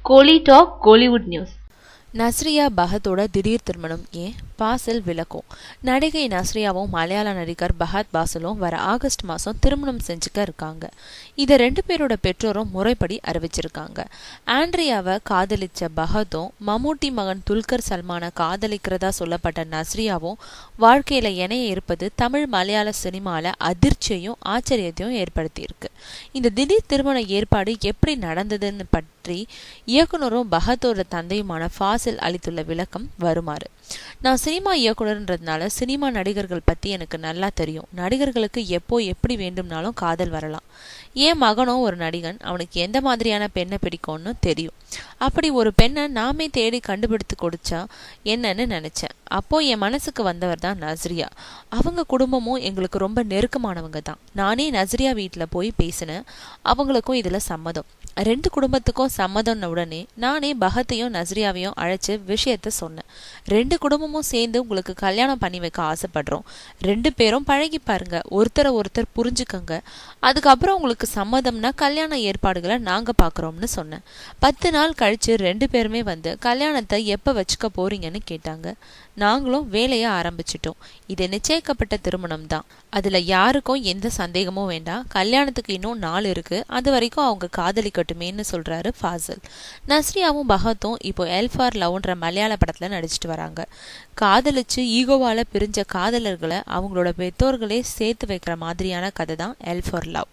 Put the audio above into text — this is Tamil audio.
கோலி டாக் கோலிவுட் நியூஸ். நஸ்ரியா பஹத்தோட திடீர் திருமணம் ஏன்? பாசில் விளக்கும். நடிகை நஸ்ரியாவும் மலையாள நடிகர் பஹத் பாசிலும் வர ஆகஸ்ட் மாதம் திருமணம் செஞ்சுக்க இருக்காங்க. இதை 2 பேரோட பெற்றோரும் முறைப்படி அறிவிச்சிருக்காங்க. ஆண்ட்ரியாவை காதலிச்ச பஹத்தும் மம்முட்டி மகன் துல்கர் சல்மானை காதலிக்கிறதா சொல்லப்பட்ட நஸ்ரியாவும் வாழ்க்கையில இணைய இருப்பது தமிழ் மலையாள சினிமால அதிர்ச்சியையும் ஆச்சரியத்தையும் ஏற்படுத்தியிருக்கு. இந்த திடீர் திருமண ஏற்பாடு எப்படி நடந்ததுன்னு பற்றி இயக்குனரும் பஹத்தோட தந்தையுமான ஃபாசில் அளித்துள்ள விளக்கம் வருமாறு. நான் சினிமா இயக்குனர்ன்றதுனால சினிமா நடிகர்கள் பத்தி எனக்கு நல்லா தெரியும். நடிகர்களுக்கு எப்போ எப்படி வேண்டும்னாலும் காதல் வரலாம். என் மகனும் ஒரு நடிகன், அவனுக்கு எந்த மாதிரியான பெண்ணை பிடிக்கும்னு தெரியும். அப்படி ஒரு பெண்ணை நாமே தேடி கண்டுபிடித்து கொடுத்தா என்னன்னு நினைச்சேன். அப்போ என் மனசுக்கு வந்தவர் தான் நஸ்ரியா. அவங்க குடும்பமும் எங்களுக்கு ரொம்ப நெருக்கமானவங்க தான். நானே நஸ்ரியா வீட்டில் போய் பேசினேன். அவங்களுக்கும் இதுல சம்மதம். 2 குடும்பத்துக்கும் சம்மதம்னு உடனே நானே பஹத்தையும் நஸ்ரியாவையும் அழைச்சு விஷயத்த சொன்னேன். 2 குடும்பமும் சேர்ந்து உங்களுக்கு கல்யாணம் பண்ணி வைக்க ஆசைப்படுறோம். 2 பேரும் பழகி பாருங்க, ஒருத்தரை ஒருத்தர் புரிஞ்சுக்கங்க. அதுக்கப்புறம் உங்களுக்கு சம்மதம்னா கல்யாண ஏற்பாடுகளை நாங்க பாக்குறோம்னு சொன்னேன். 10 நாள் கழிச்சு 2 பேருமே வந்து கல்யாணத்தை எப்ப வச்சுக்க போறீங்கன்னு கேட்டாங்க. நாங்களும் வேலையை ஆரம்பிச்சிட்டோம். இது நிச்சயிக்கப்பட்ட திருமணம் தான். அதுல யாருக்கும் எந்த சந்தேகமும் வேண்டாம். கல்யாணத்துக்கு இன்னும் 4 இருக்கு. அது வரைக்கும் அவங்க காதலிக்கட்டுமேன்னு சொல்றாரு ஃபாசில். நஸ்ரியாவும் பஹத்தும் இப்போ எல் ஃபார் லவ்ன்ற மலையாள படத்துல நடிச்சிட்டு வராங்க. காதலிச்சு ஈகோவால பிரிஞ்ச காதலர்களை அவங்களோட பெற்றோர்களே சேர்த்து வைக்கிற மாதிரியான கதை தான் எல் ஃபார் லவ்.